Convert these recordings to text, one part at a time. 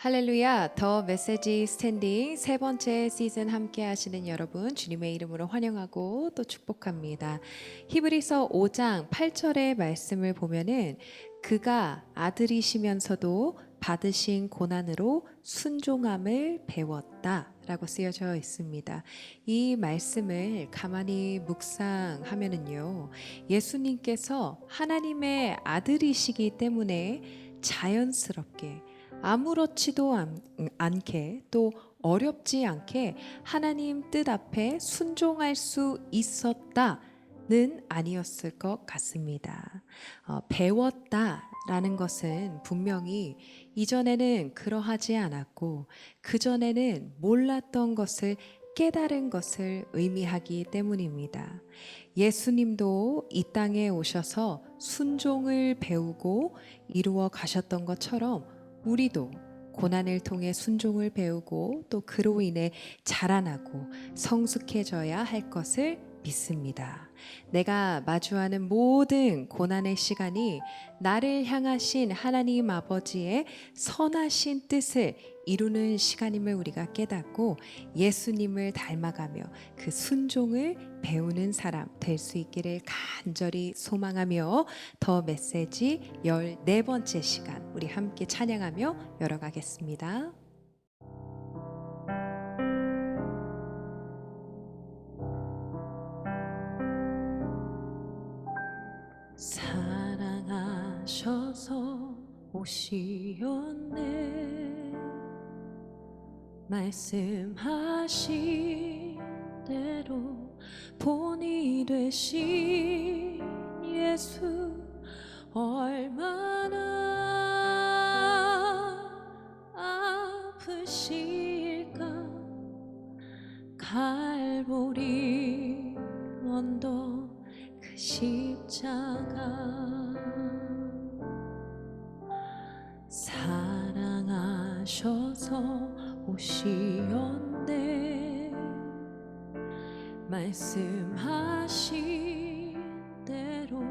할렐루야, 더 메시지 스탠딩 세 번째 시즌 함께 하시는 여러분 주님의 이름으로 환영하고 또 축복합니다. 히브리서 5장 8절의 말씀을 보면은 그가 아들이시면서도 받으신 고난으로 순종함을 배웠다 라고 쓰여져 있습니다. 이 말씀을 가만히 묵상하면은요, 예수님께서 하나님의 아들이시기 때문에 자연스럽게 아무렇지도 않게 또 어렵지 않게 하나님 뜻 앞에 순종할 수 있었다는 아니었을 것 같습니다. 배웠다라는 것은 분명히 이전에는 그러하지 않았고 그전에는 몰랐던 것을 깨달은 것을 의미하기 때문입니다. 예수님도 이 땅에 오셔서 순종을 배우고 이루어 가셨던 것처럼 우리도 고난을 통해 순종을 배우고 또 그로 인해 자라나고 성숙해져야 할 것을 믿습니다. 내가 마주하는 모든 고난의 시간이 나를 향하신 하나님 아버지의 선하신 뜻을 이루는 시간임을 우리가 깨닫고 예수님을 닮아가며 그 순종을 배우는 사람 될 수 있기를 간절히 소망하며 더 메시지 14번째 시간 우리 함께 찬양하며 열어가겠습니다. 사랑하셔서 오시었네 말씀하신 대로 본이 되신 예수 얼마나 아프실까 갈보리 언덕 그 십자가 사랑하셔서 오시었네 말씀하신 대로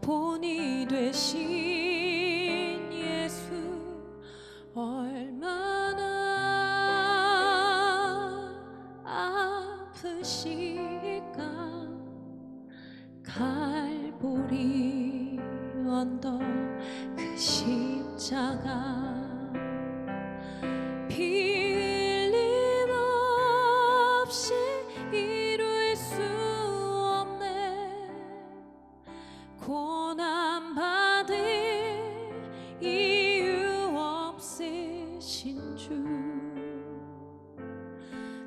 본이 되신 예수 얼마나 아프실까 갈보리 언덕 그 십자가 빌림없이 이룰 수 없네 고난받을 이유 없으신 주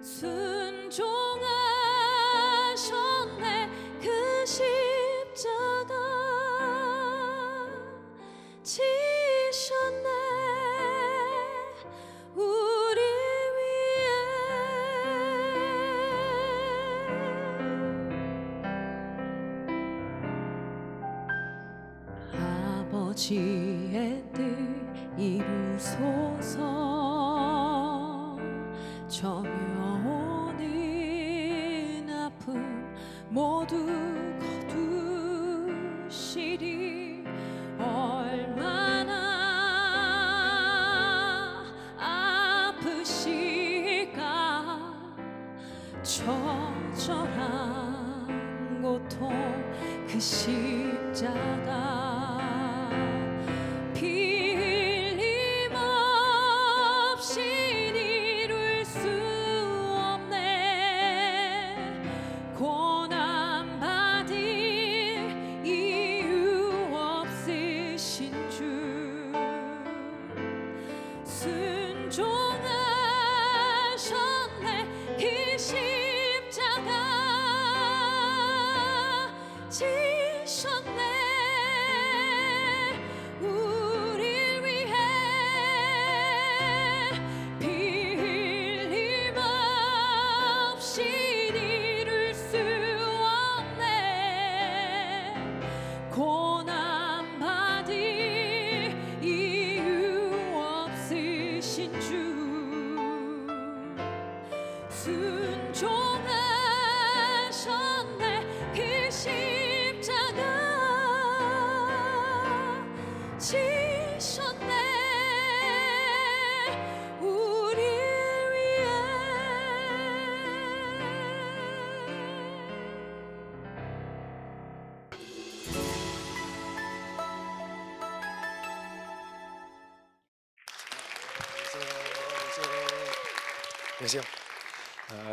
순종하셨네 그 십자가 지셨네 우리 위해 아버지의 뜻 이루소서 저며오는 아픔 모두 거두시리 얼마나 아프실까 처절한 고통 그 십자가 빌림없이 이룰 수 없네 고난받을 이유 없으신 주 순종하셨네 그 십자가 지셨네 안녕하세요.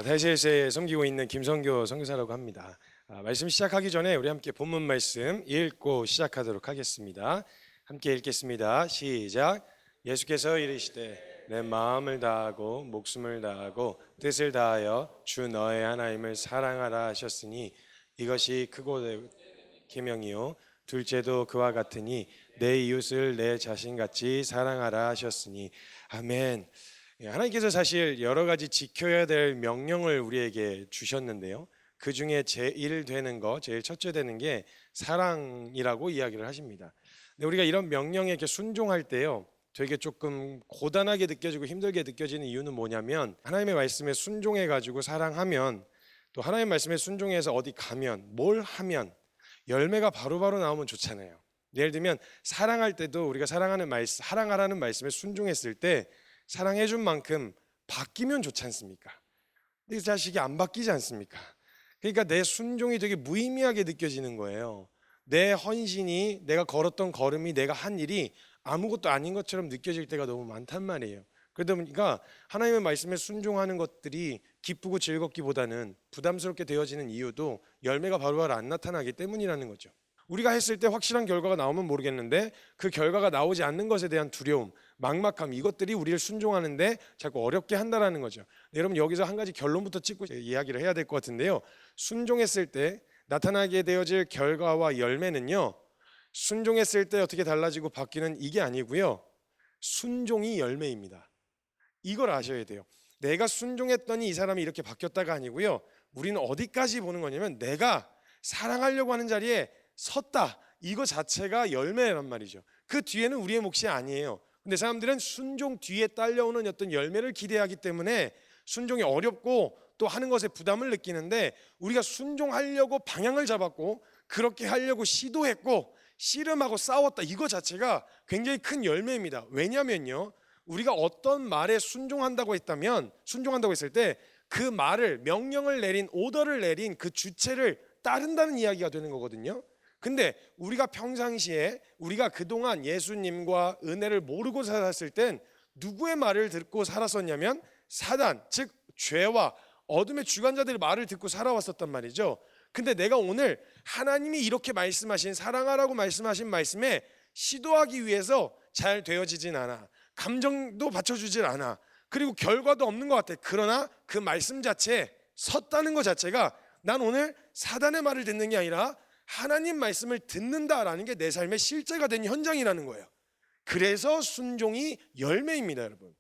다이셋에 섬기고 있는 김성교 선교사라고 합니다. 말씀 시작하기 전에 우리 함께 본문 말씀 읽고 시작하도록 하겠습니다. 함께 읽겠습니다. 시작. 예수께서 이르시되 내 마음을 다하고 목숨을 다하고 뜻을 다하여 주 너의 하나님을 사랑하라 하셨으니 이것이 크고 계명이요 둘째도 그와 같으니 내 이웃을 내 자신같이 사랑하라 하셨으니 아멘. 하나님께서 사실 여러 가지 지켜야 될 명령을 우리에게 주셨는데요. 그 중에 제일 되는 거, 제일 첫째 되는 게 사랑이라고 이야기를 하십니다. 근데 우리가 이런 명령에 이렇게 순종할 때요, 되게 조금 고단하게 느껴지고 힘들게 느껴지는 이유는 뭐냐면 하나님의 말씀에 순종해 가지고 사랑하면 또 하나님의 말씀에 순종해서 어디 가면 뭘 하면 열매가 바로바로 나오면 좋잖아요. 예를 들면 사랑할 때도 우리가 사랑하라는 말씀에 순종했을 때 사랑해 준 만큼 바뀌면 좋지 않습니까? 근데 이 자식이 안 바뀌지 않습니까? 그러니까 내 순종이 되게 무의미하게 느껴지는 거예요. 내 헌신이, 내가 걸었던 걸음이, 내가 한 일이 아무것도 아닌 것처럼 느껴질 때가 너무 많단 말이에요. 그러다 보니까 하나님의 말씀에 순종하는 것들이 기쁘고 즐겁기보다는 부담스럽게 되어지는 이유도 열매가 바로바로 안 나타나기 때문이라는 거죠. 우리가 했을 때 확실한 결과가 나오면 모르겠는데 그 결과가 나오지 않는 것에 대한 두려움, 막막함, 이것들이 우리를 순종하는데 자꾸 어렵게 한다라는 거죠. 여러분, 여기서 한 가지 결론부터 찍고 이야기를 해야 될 것 같은데요. 순종했을 때 나타나게 되어질 결과와 열매는요, 순종했을 때 어떻게 달라지고 바뀌는 이게 아니고요, 순종이 열매입니다. 이걸 아셔야 돼요. 내가 순종했더니 이 사람이 이렇게 바뀌었다가 아니고요, 우리는 어디까지 보는 거냐면 내가 사랑하려고 하는 자리에 섰다, 이거 자체가 열매란 말이죠. 그 뒤에는 우리의 몫이 아니에요. 근데 사람들은 순종 뒤에 딸려오는 어떤 열매를 기대하기 때문에 순종이 어렵고 또 하는 것에 부담을 느끼는데, 우리가 순종하려고 방향을 잡았고 그렇게 하려고 시도했고 씨름하고 싸웠다, 이거 자체가 굉장히 큰 열매입니다. 왜냐면요, 우리가 어떤 말에 순종한다고 했을 때 그 말을, 명령을 내린, 오더를 내린 그 주체를 따른다는 이야기가 되는 거거든요. 근데 우리가 평상시에 우리가 그동안 예수님과 은혜를 모르고 살았을 땐 누구의 말을 듣고 살았었냐면 사단, 즉 죄와 어둠의 주관자들의 말을 듣고 살아왔었단 말이죠. 근데 내가 오늘 하나님이 이렇게 말씀하신, 사랑하라고 말씀하신 말씀에 시도하기 위해서 잘 되어지진 않아. 감정도 받쳐주질 않아. 그리고 결과도 없는 것 같아. 그러나 그 말씀 자체에 섰다는 것 자체가 난 오늘 사단의 말을 듣는 게 아니라 하나님 말씀을 듣는다라는 게 내 삶의 실제가 된 현장이라는 거예요. 그래서 순종이 열매입니다. 여러분,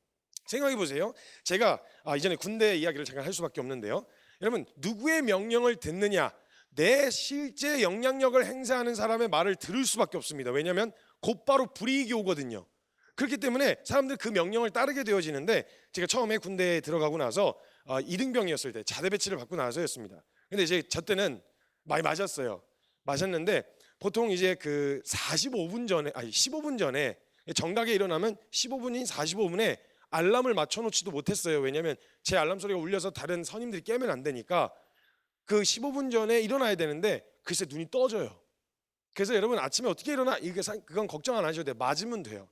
생각해 보세요. 제가 이전에 군대 이야기를 잠깐 할 수밖에 없는데요. 여러분, 누구의 명령을 듣느냐, 내 실제 영향력을 행사하는 사람의 말을 들을 수밖에 없습니다. 왜냐하면 곧바로 불이익이 오거든요. 그렇기 때문에 사람들 그 명령을 따르게 되어지는데, 제가 처음에 군대에 들어가고 나서 이등병이었을 때 자대 배치를 받고 나서였습니다. 근데 이제 저 때는 많이 마셨는데 보통 이제 그 15분 전에 정각에 일어나면 15분인 45분에 알람을 맞춰놓지도 못했어요. 왜냐하면 제 알람 소리가 울려서 다른 선임들이 깨면 안 되니까 그 15분 전에 일어나야 되는데 글쎄 눈이 떠져요. 그래서 여러분, 아침에 어떻게 일어나? 그건 걱정 안 하셔도 돼요. 맞으면 돼요.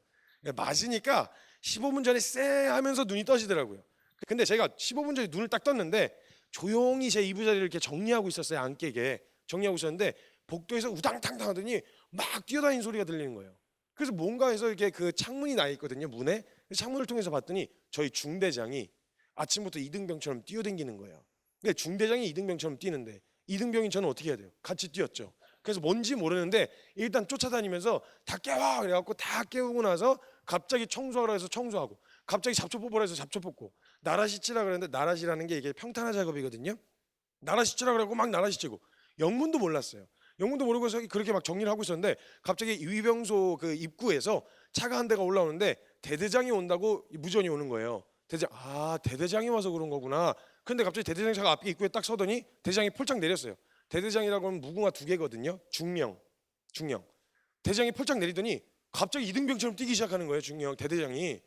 맞으니까 15분 전에 쎄 하면서 눈이 떠지더라고요. 근데 제가 15분 전에 눈을 딱 떴는데 조용히 제 이부자리를 이렇게 정리하고 있었어요. 안 깨게 정리하고 있었는데 복도에서 우당탕탕 하더니 막 뛰어다니는 소리가 들리는 거예요. 그래서 뭔가 해서 이렇게 그 창문이 나 있거든요, 문에. 창문을 통해서 봤더니 저희 중대장이 아침부터 이등병처럼 뛰어댕기는 거예요. 근데 중대장이 이등병처럼 뛰는데 이등병인 저는 어떻게 해야 돼요? 같이 뛰었죠. 그래서 뭔지 모르는데 일단 쫓아다니면서 다 깨워 그래갖고 다 깨우고 나서 갑자기 청소하라 해서 청소하고, 갑자기 잡초 뽑으라 해서 잡초 뽑고, 나라시 치라 그랬는데, 나라시라는 게 이게 평탄화 작업이거든요. 나라시 치라 그래갖고 막 나라시 치고, 영문도 몰랐어요. 영문도 모르고서 그렇게 막 정리를 하고 있었는데 갑자기 위병소 그 입구에서 차가 한 대가 올라오는데 대대장이 온다고 무전이 오는 거예요. 대대장이 와서 그런 거구나. 근데 갑자기 대대장 차가 앞에 입구에 딱 서더니 대장이 폴짝 내렸어요. 대대장이라고 하면 무궁화 2개거든요. 중령. 대장이 폴짝 내리더니 갑자기 이등병처럼 뛰기 시작하는 거예요. 중령 대대장이.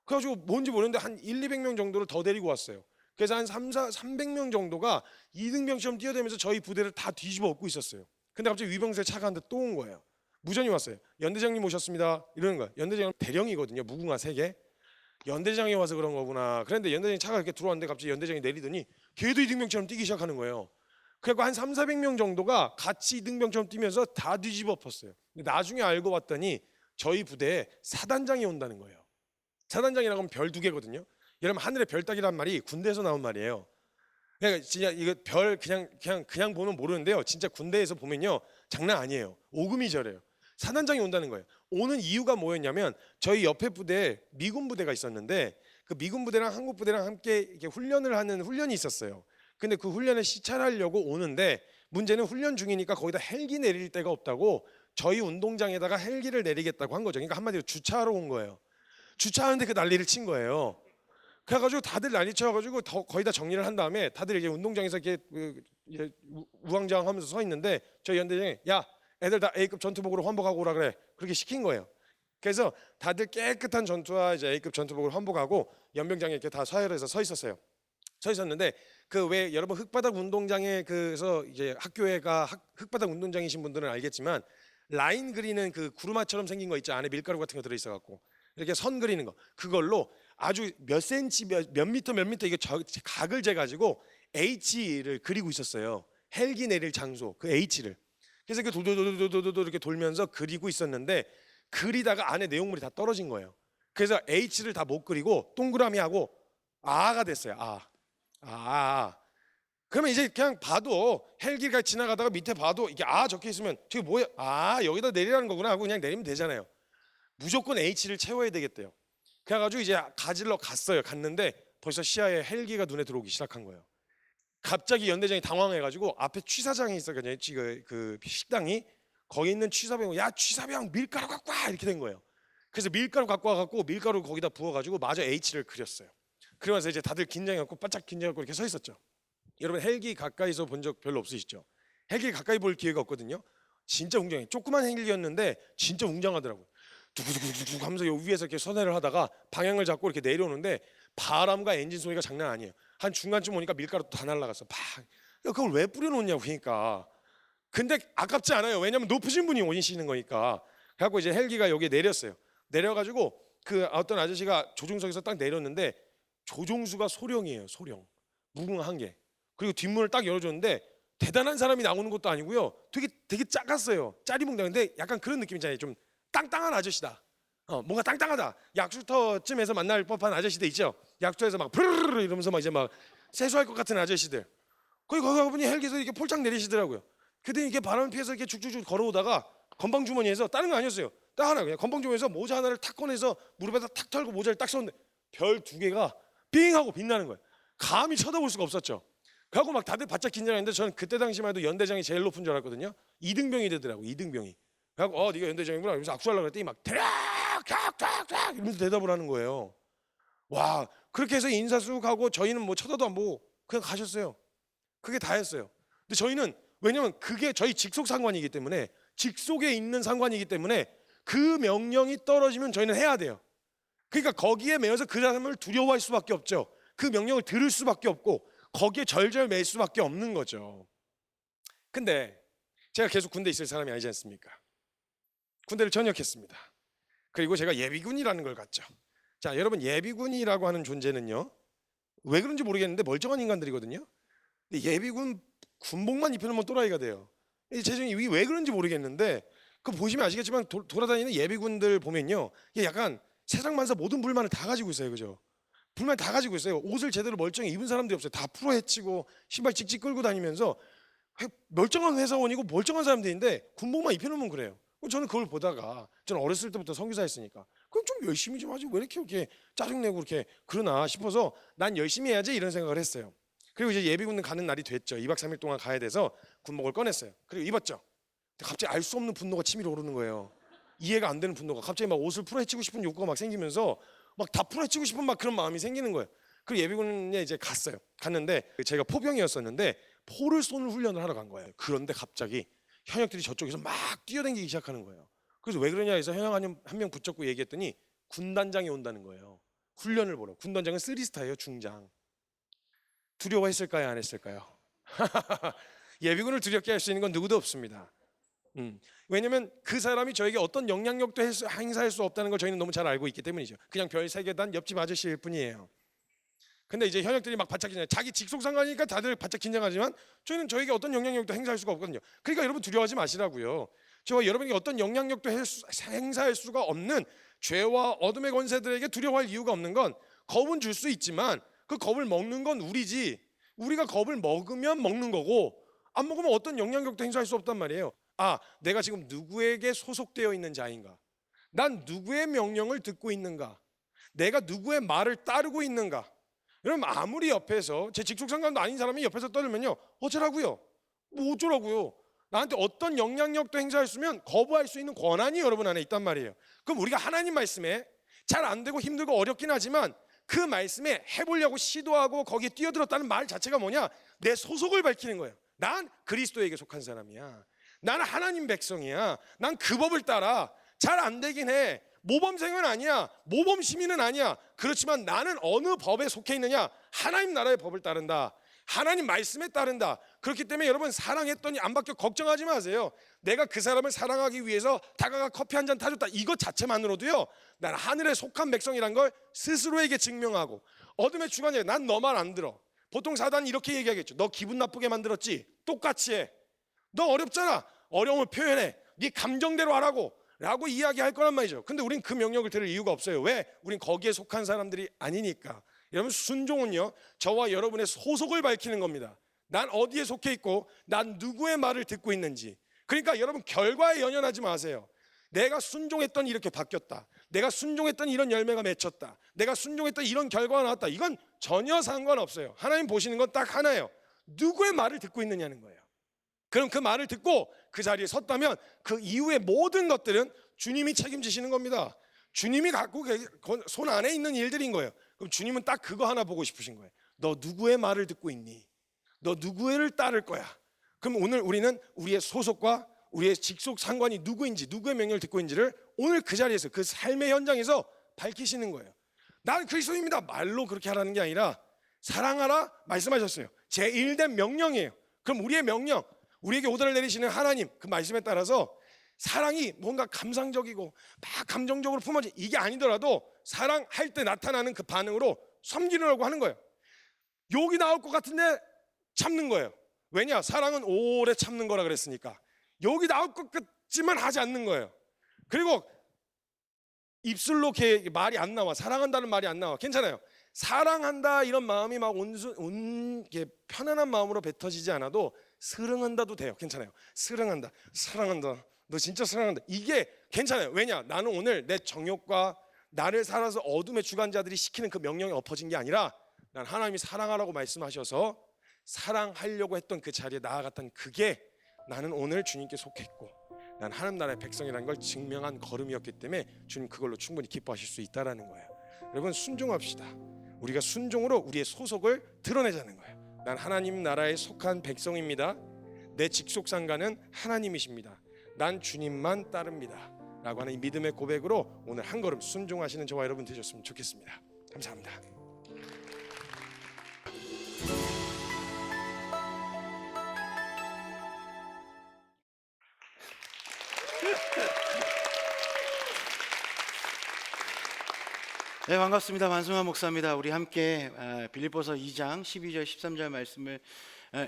그래가지고 뭔지 모르는데 한 1-200명 정도를 더 데리고 왔어요. 그래서 한 300명 정도가 이등병처럼 뛰어다니면서 저희 부대를 다 뒤집어 엎고 있었어요. 근데 갑자기 위병소에 차가 한 대 또 온 거예요. 무전이 왔어요. 연대장님 오셨습니다. 이러는 거예요. 연대장은 대령이거든요. 무궁화 3개. 연대장이 와서 그런 거구나. 그런데 연대장이 차가 이렇게 들어왔는데 갑자기 연대장이 내리더니 걔도 이등병처럼 뛰기 시작하는 거예요. 그래서 한 3, 400명 정도가 같이 이등병처럼 뛰면서 다 뒤집어 엎었어요. 근데 나중에 알고 봤더니 저희 부대에 사단장이 온다는 거예요. 사단장이라고 하면 별 2개거든요. 여러분 하늘에 별 따기란 말이 군대에서 나온 말이에요. 그러니까 진짜 이거 별 그냥 보면 모르는데요. 진짜 군대에서 보면요 장난 아니에요. 오금이절해요. 사단장이 온다는 거예요. 오는 이유가 뭐였냐면 저희 옆에 부대에 미군 부대가 있었는데 그 미군 부대랑 한국 부대랑 함께 이렇게 훈련을 하는 훈련이 있었어요. 근데 그 훈련을 시찰하려고 오는데 문제는 훈련 중이니까 거기다 헬기 내릴 데가 없다고 저희 운동장에다가 헬기를 내리겠다고 한 거죠. 그러니까 한마디로 주차하러 온 거예요. 주차하는데 그 난리를 친 거예요. 그래가지고 다들 난리 쳐가지고 거의 다 정리를 한 다음에 다들 이제 운동장에서 이렇게 이제 우왕좌왕하면서 서 있는데 저희 연대장이 야 애들 다 A급 전투복으로 환복하고 오라 그래 그렇게 시킨 거예요. 그래서 다들 깨끗한 전투화 이제 A급 전투복을 환복하고 연병장에 이렇게 다 서열해서 서 있었어요. 서 있었는데 그 왜 여러분 흙바닥 운동장에 그래서 이제 학교에가 흙바닥 운동장이신 분들은 알겠지만 라인 그리는 그 구루마처럼 생긴 거 있죠. 안에 밀가루 같은 거 들어 있어 갖고 이렇게 선 그리는 거 그걸로 아주 몇 센치 몇 미터 이게 각을 재 가지고 H를 그리고 있었어요. 헬기 내릴 장소 그 H를. 그래서 이렇게 도도도도도도 이렇게 돌면서 그리고 있었는데 그리다가 안에 내용물이 다 떨어진 거예요. 그래서 H를 다 못 그리고 동그라미 하고 아가 됐어요. 아. 그러면 이제 그냥 봐도 헬기가 지나가다가 밑에 봐도 이게 아 적혀 있으면 저게 뭐야? 아 여기다 내리라는 거구나 하고 그냥 내리면 되잖아요. 무조건 H를 채워야 되겠대요. 그래가지고 이제 가지러 갔어요. 갔는데 벌써 시야에 헬기가 눈에 들어오기 시작한 거예요. 갑자기 연대장이 당황해가지고 앞에 취사장이 있었거든요. 그 식당이 거기 있는 취사병 야 취사병 밀가루 갖고 와 이렇게 된 거예요. 그래서 밀가루 갖고 와갖고 밀가루 거기다 부어가지고 마저 H를 그렸어요. 그러면서 이제 다들 긴장해갖고 바짝 긴장해갖고 이렇게 서 있었죠. 여러분 헬기 가까이서 본 적 별로 없으시죠? 헬기 가까이 볼 기회가 없거든요. 진짜 웅장해. 조그만 헬기였는데 진짜 웅장하더라고요. 두구두구두구 하면서 여기 위에서 이렇게 선회를 하다가 방향을 잡고 이렇게 내려오는데 바람과 엔진 소리가 장난 아니에요. 한 중간쯤 오니까 밀가루 다 날라갔어. 팍. 그걸 왜 뿌려놓냐고 그러니까. 근데 아깝지 않아요. 왜냐면 높으신 분이 오시는 거니까. 그래갖고 이제 헬기가 여기에 내렸어요. 내려가지고 그 어떤 아저씨가 조종석에서 딱 내렸는데 조종수가 소령이에요. 소령. 무궁한 게. 그리고 뒷문을 딱 열어줬는데 대단한 사람이 나오는 것도 아니고요. 되게 작았어요. 짜리몽땅인데 약간 그런 느낌이잖아요. 좀 땅땅한 아저씨다. 뭔가 땅땅하다. 약수터쯤에서 만날 법한 아저씨들 있죠. 약수터에서 막 프르르 이러면서 막 이제 막 세수할 것 같은 아저씨들. 거기 가보니 헬기에서 이렇게 폴짝 내리시더라고요. 근데 이게 바람 피해서 이렇게 쭉쭉쭉 걸어오다가 건방 주머니에서 다른 거 아니었어요. 딱 하나 그냥 건방 주머니에서 모자 하나를 탁 꺼내서 무릎에다 탁 털고 모자를 딱 썼는데 별 2개가 빙 하고 빛나는 거예요. 감히 쳐다볼 수가 없었죠. 그하고 막 다들 바짝 긴장했는데 저는 그때 당시만 해도 연대장이 제일 높은 줄 알았거든요. 이등병이 되더라고. 이등병이. 그래갖고 네가 연대장이구나. 그래서 악수하려고 그랬더니 막 대략 탁탁탁 이러면서 대답을 하는 거예요. 와 그렇게 해서 인사 쑥 하고 저희는 뭐 쳐다도 안 보고 그냥 가셨어요. 그게 다였어요. 근데 저희는 왜냐면 그게 저희 직속 상관이기 때문에 직속에 있는 상관이기 때문에 그 명령이 떨어지면 저희는 해야 돼요. 그러니까 거기에 매여서 그 사람을 두려워할 수밖에 없죠. 그 명령을 들을 수밖에 없고 거기에 절절매일 수밖에 없는 거죠. 근데 제가 계속 군대에 있을 사람이 아니지 않습니까? 군대를 전역했습니다. 그리고 제가 예비군이라는 걸 갔죠. 자, 여러분 예비군이라고 하는 존재는요. 왜 그런지 모르겠는데 멀쩡한 인간들이거든요. 근데 예비군 군복만 입혀놓으면 또라이가 돼요. 제정이 왜 그런지 모르겠는데 그 보시면 아시겠지만 돌아다니는 예비군들 보면요. 이게 약간 세상 만사 모든 불만을 다 가지고 있어요. 그죠? 불만 다 가지고 있어요. 옷을 제대로 멀쩡히 입은 사람들이 없어요. 다 풀어 헤치고 신발 찍찍 끌고 다니면서 멀쩡한 회사원이고 멀쩡한 사람들인데 군복만 입혀놓으면 그래요. 저는 그걸 보다가 저는 어렸을 때부터 선교사였으니까 그럼 좀 열심히 좀 하지 왜 이렇게 짜증내고 그렇게 그러나 싶어서 난 열심히 해야지 이런 생각을 했어요. 그리고 이제 예비군 가는 날이 됐죠. 2박 3일 동안 가야 돼서 군복을 꺼냈어요. 그리고 입었죠. 근데 갑자기 알 수 없는 분노가 치밀어 오르는 거예요. 이해가 안 되는 분노가 갑자기 막 옷을 풀어헤치고 싶은 욕구가 막 생기면서 막 다 풀어헤치고 싶은 막 그런 마음이 생기는 거예요. 그리고 예비군에 이제 갔어요. 갔는데 제가 포병이었었는데 포를 쏘는 훈련을 하러 간 거예요. 그런데 갑자기 현역들이 저쪽에서 막 뛰어다니기 시작하는 거예요. 그래서 왜 그러냐 해서 현역 한 명 붙잡고 얘기했더니 군단장이 온다는 거예요. 훈련을 보러. 군단장은 3스타예요. 중장. 두려워했을까요? 안 했을까요? 예비군을 두렵게 할 수 있는 건 누구도 없습니다. 왜냐하면 그 사람이 저에게 어떤 영향력도 행사할 수 없다는 걸 저희는 너무 잘 알고 있기 때문이죠. 그냥 별 3계단 옆집 아저씨일 뿐이에요. 근데 이제 현역들이 막 바짝 긴장, 자기 직속 상관이니까 다들 바짝 긴장하지만 저희는 저에게 어떤 영향력도 행사할 수가 없거든요. 그러니까 여러분 두려워하지 마시라고요. 저와 여러분에게 어떤 영향력도 행사할 수가 없는 죄와 어둠의 권세들에게 두려워할 이유가 없는 건, 겁은 줄 수 있지만 그 겁을 먹는 건 우리지, 우리가 겁을 먹으면 먹는 거고 안 먹으면 어떤 영향력도 행사할 수 없단 말이에요. 아, 내가 지금 누구에게 소속되어 있는 자인가? 난 누구의 명령을 듣고 있는가? 내가 누구의 말을 따르고 있는가? 여러분, 아무리 옆에서 제 직속 상관도 아닌 사람이 옆에서 떠들면요, 어쩌라고요? 뭐 어쩌라고요? 나한테 어떤 영향력도 행사할 수 있으면 거부할 수 있는 권한이 여러분 안에 있단 말이에요. 그럼 우리가 하나님 말씀에 잘 안 되고 힘들고 어렵긴 하지만 그 말씀에 해보려고 시도하고 거기에 뛰어들었다는 말 자체가 뭐냐? 내 소속을 밝히는 거예요. 난 그리스도에게 속한 사람이야. 나는 하나님 백성이야. 난 그 법을 따라. 잘 안 되긴 해. 모범생은 아니야. 모범 시민은 아니야. 그렇지만 나는 어느 법에 속해 있느냐? 하나님 나라의 법을 따른다. 하나님 말씀에 따른다. 그렇기 때문에 여러분, 사랑했더니 안 바뀌어 걱정하지 마세요. 내가 그 사람을 사랑하기 위해서 다가가 커피 한 잔 타줬다, 이것 자체만으로도요, 난 하늘에 속한 백성이란 걸 스스로에게 증명하고, 어둠의 주관자야, 난 너 말 안 들어. 보통 사단이 이렇게 얘기하겠죠. 너 기분 나쁘게 만들었지? 똑같이 해. 너 어렵잖아. 어려움을 표현해. 네 감정대로 하라고 라고 이야기할 거란 말이죠. 근데 우린 그 명령을 들을 이유가 없어요. 왜? 우린 거기에 속한 사람들이 아니니까. 여러분, 순종은요, 저와 여러분의 소속을 밝히는 겁니다. 난 어디에 속해 있고 난 누구의 말을 듣고 있는지. 그러니까 여러분, 결과에 연연하지 마세요. 내가 순종했더니 이렇게 바뀌었다, 내가 순종했더니 이런 열매가 맺혔다, 내가 순종했더니 이런 결과가 나왔다, 이건 전혀 상관없어요. 하나님 보시는 건 딱 하나예요. 누구의 말을 듣고 있느냐는 거예요. 그럼 그 말을 듣고 그 자리에 섰다면 그 이후의 모든 것들은 주님이 책임지시는 겁니다. 주님이 갖고 손 안에 있는 일들인 거예요. 그럼 주님은 딱 그거 하나 보고 싶으신 거예요. 너 누구의 말을 듣고 있니? 너 누구를 따를 거야? 그럼 오늘 우리는 우리의 소속과 우리의 직속 상관이 누구인지, 누구의 명령을 듣고 있는지를 오늘 그 자리에서, 그 삶의 현장에서 밝히시는 거예요. 나는 그리스도입니다 말로 그렇게 하라는 게 아니라 사랑하라 말씀하셨어요. 제1된 명령이에요. 그럼 우리의 명령, 우리에게 오더를 내리시는 하나님 그 말씀에 따라서 사랑이 뭔가 감상적이고 막 감정적으로 품어진 이게 아니더라도 사랑할 때 나타나는 그 반응으로 섬기려고 하는 거예요. 욕이 나올 것 같은데 참는 거예요. 왜냐? 사랑은 오래 참는 거라 그랬으니까. 욕이 나올 것 같지만 하지 않는 거예요. 그리고 입술로 말이 안 나와. 사랑한다는 말이 안 나와. 괜찮아요. 사랑한다 이런 마음이 막 편안한 마음으로 뱉어지지 않아도 스릉한다도 돼요. 괜찮아요. 스릉한다, 사랑한다, 너 진짜 사랑한다, 이게 괜찮아요. 왜냐? 나는 오늘 내 정욕과 나를 살아서 어둠의 주관자들이 시키는 그 명령에 엎어진 게 아니라 난 하나님이 사랑하라고 말씀하셔서 사랑하려고 했던 그 자리에 나아갔던 그게 나는 오늘 주님께 속했고 난 하나님 나라의 백성이라는 걸 증명한 걸음이었기 때문에 주님 그걸로 충분히 기뻐하실 수 있다라는 거예요. 여러분, 순종합시다. 우리가 순종으로 우리의 소속을 드러내자는 거예요. 난 하나님 나라에 속한 백성입니다. 내 직속 상관은 하나님이십니다. 난 주님만 따릅니다 라고 하는 이 믿음의 고백으로 오늘 한 걸음 순종하시는 저와 여러분 되셨으면 좋겠습니다. 감사합니다. 네, 반갑습니다. 만승환 목사입니다. 우리 함께 빌립보서 2장 12절 13절 말씀을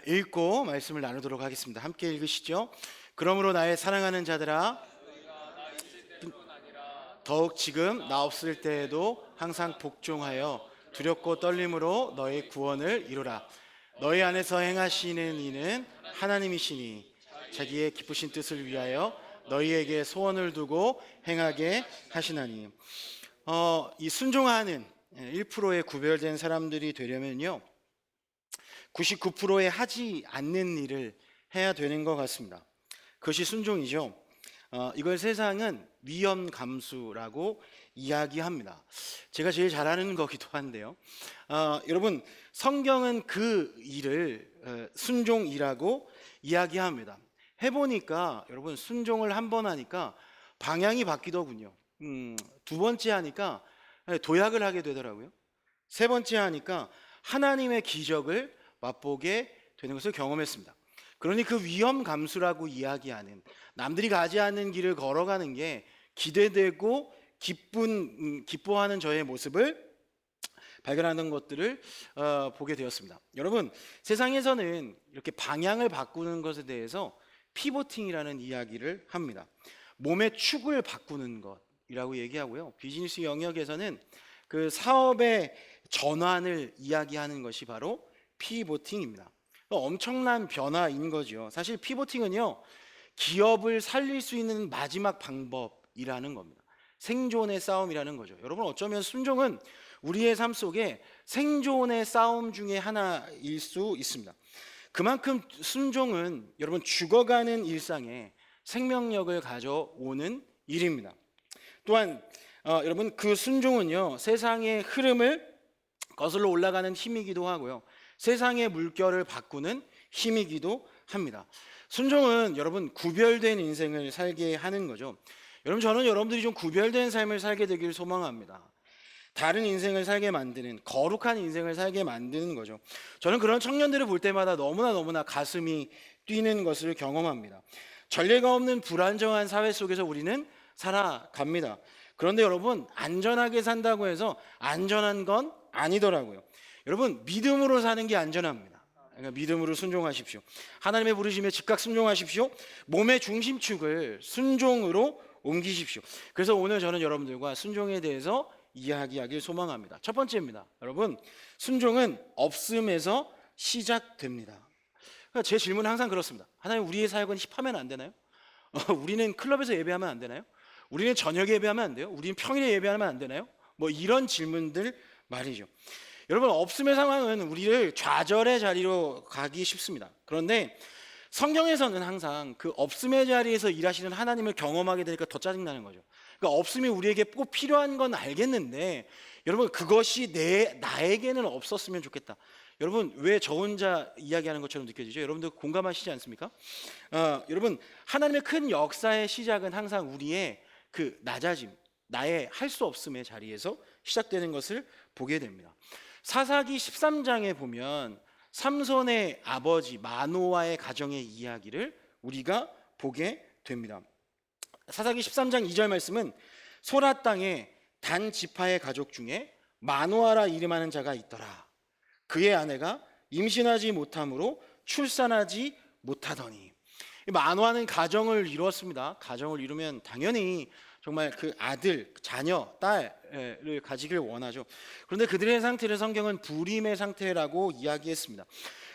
읽고 말씀을 나누도록 하겠습니다. 함께 읽으시죠. 그러므로 나의 사랑하는 자들아, 더욱 지금 나 없을 때에도 항상 복종하여 두렵고 떨림으로 너의 구원을 이루라. 너희 안에서 행하시는 이는 하나님이시니 자기의 기쁘신 뜻을 위하여 너희에게 소원을 두고 행하게 하시나니. 이 순종하는 1%의 구별된 사람들이 되려면요 99%의 하지 않는 일을 해야 되는 것 같습니다. 그것이 순종이죠. 이걸 세상은 위험 감수라고 이야기합니다. 제가 제일 잘하는 거기도 한데요. 여러분, 성경은 그 일을 순종이라고 이야기합니다. 해보니까 여러분, 순종을 한 번 하니까 방향이 바뀌더군요. 두 번째 하니까 도약을 하게 되더라고요. 세 번째 하니까 하나님의 기적을 맛보게 되는 것을 경험했습니다. 그러니 그 위험 감수라고 이야기하는, 남들이 가지 않는 길을 걸어가는 게 기대되고 기뻐하는 저의 모습을 발견하는 것들을 보게 되었습니다. 여러분, 세상에서는 이렇게 방향을 바꾸는 것에 대해서 피보팅이라는 이야기를 합니다. 몸의 축을 바꾸는 것이라고 얘기하고요. 비즈니스 영역에서는 그 사업의 전환을 이야기하는 것이 바로 피보팅입니다. 엄청난 변화인 거죠. 사실 피보팅은요, 기업을 살릴 수 있는 마지막 방법이라는 겁니다. 생존의 싸움이라는 거죠. 여러분, 어쩌면 순종은 우리의 삶 속에 생존의 싸움 중에 하나일 수 있습니다. 그만큼 순종은 여러분 죽어가는 일상에 생명력을 가져오는 일입니다. 또한 여러분, 그 순종은요, 세상의 흐름을 거슬러 올라가는 힘이기도 하고요, 세상의 물결을 바꾸는 힘이기도 합니다. 순종은 여러분 구별된 인생을 살게 하는 거죠. 여러분, 저는 여러분들이 좀 구별된 삶을 살게 되길 소망합니다. 다른 인생을 살게 만드는, 거룩한 인생을 살게 만드는 거죠. 저는 그런 청년들을 볼 때마다 너무나 가슴이 뛰는 것을 경험합니다. 전례가 없는 불안정한 사회 속에서 우리는 살아갑니다. 그런데 여러분, 안전하게 산다고 해서 안전한 건 아니더라고요. 여러분, 믿음으로 사는 게 안전합니다. 그러니까 믿음으로 순종하십시오. 하나님의 부르심에 즉각 순종하십시오. 몸의 중심축을 순종으로 옮기십시오. 그래서 오늘 저는 여러분들과 순종에 대해서 이야기하길 소망합니다. 첫 번째입니다. 여러분, 순종은 없음에서 시작됩니다. 그러니까 제 질문은 항상 그렇습니다. 하나님, 우리의 사역은 힙하면 안 되나요? 우리는 클럽에서 예배하면 안 되나요? 우리는 저녁에 예배하면 안 돼요? 우리는 평일에 예배하면 안 되나요? 뭐 이런 질문들 말이죠. 여러분, 없음의 상황은 우리를 좌절의 자리로 가기 쉽습니다. 그런데 성경에서는 항상 그 없음의 자리에서 일하시는 하나님을 경험하게 되니까 더 짜증나는 거죠. 그러니까 없음이 우리에게 꼭 필요한 건 알겠는데, 여러분, 그것이 나에게는 없었으면 좋겠다. 여러분, 왜 저 혼자 이야기하는 것처럼 느껴지죠? 여러분들 공감하시지 않습니까? 여러분, 하나님의 큰 역사의 시작은 항상 우리의 그 낮아짐, 나의 할 수 없음의 자리에서 시작되는 것을 보게 됩니다. 사사기 13장에 보면 삼손의 아버지 마노아의 가정의 이야기를 우리가 보게 됩니다. 사사기 13장 2절 말씀은 소라 땅에 단 지파의 가족 중에 마노아라 이름하는 자가 있더라. 그의 아내가 임신하지 못함으로 출산하지 못하더니. 마노아는 가정을 이루었습니다. 가정을 이루면 당연히 정말 그 아들, 자녀, 딸을 가지길 원하죠. 그런데 그들의 상태를 성경은 불임의 상태라고 이야기했습니다.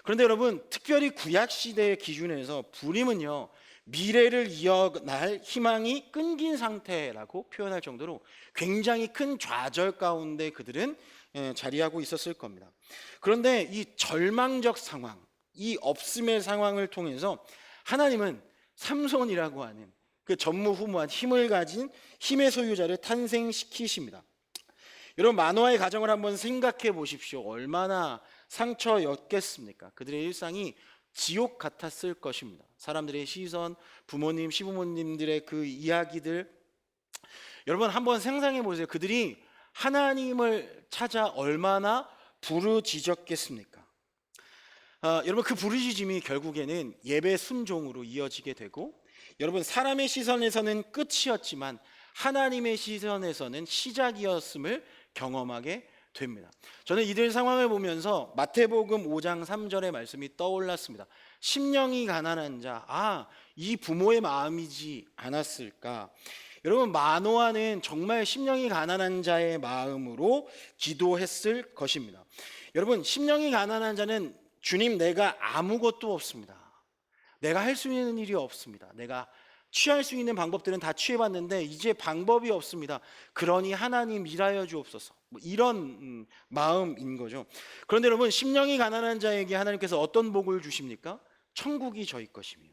그런데 여러분, 특별히 구약 시대의 기준에서 불임은요, 미래를 이어날 희망이 끊긴 상태라고 표현할 정도로 굉장히 큰 좌절 가운데 그들은 자리하고 있었을 겁니다. 그런데 이 절망적 상황, 이 없음의 상황을 통해서 하나님은 삼손이라고 하는 그 전무후무한 힘을 가진 힘의 소유자를 탄생시키십니다. 여러분, 마노아의 가정을 한번 생각해 보십시오. 얼마나 상처였겠습니까? 그들의 일상이 지옥 같았을 것입니다. 사람들의 시선, 부모님, 시부모님들의 그 이야기들, 여러분 한번 상상해 보세요. 그들이 하나님을 찾아 얼마나 부르짖었겠습니까? 여러분, 그 부르짖음이 결국에는 예배 순종으로 이어지게 되고, 여러분, 사람의 시선에서는 끝이었지만 하나님의 시선에서는 시작이었음을 경험하게 됩니다. 저는 이들 상황을 보면서 마태복음 5장 3절의 말씀이 떠올랐습니다. 심령이 가난한 자, 이 부모의 마음이지 않았을까? 여러분, 마노아는 정말 심령이 가난한 자의 마음으로 기도했을 것입니다. 여러분, 심령이 가난한 자는 주님, 내가 아무것도 없습니다. 내가 할 수 있는 일이 없습니다. 내가 취할 수 있는 방법들은 다 취해봤는데 이제 방법이 없습니다. 그러니 하나님 일하여 주옵소서. 뭐 이런 마음인 거죠. 그런데 여러분, 심령이 가난한 자에게 하나님께서 어떤 복을 주십니까? 천국이 저희 것이며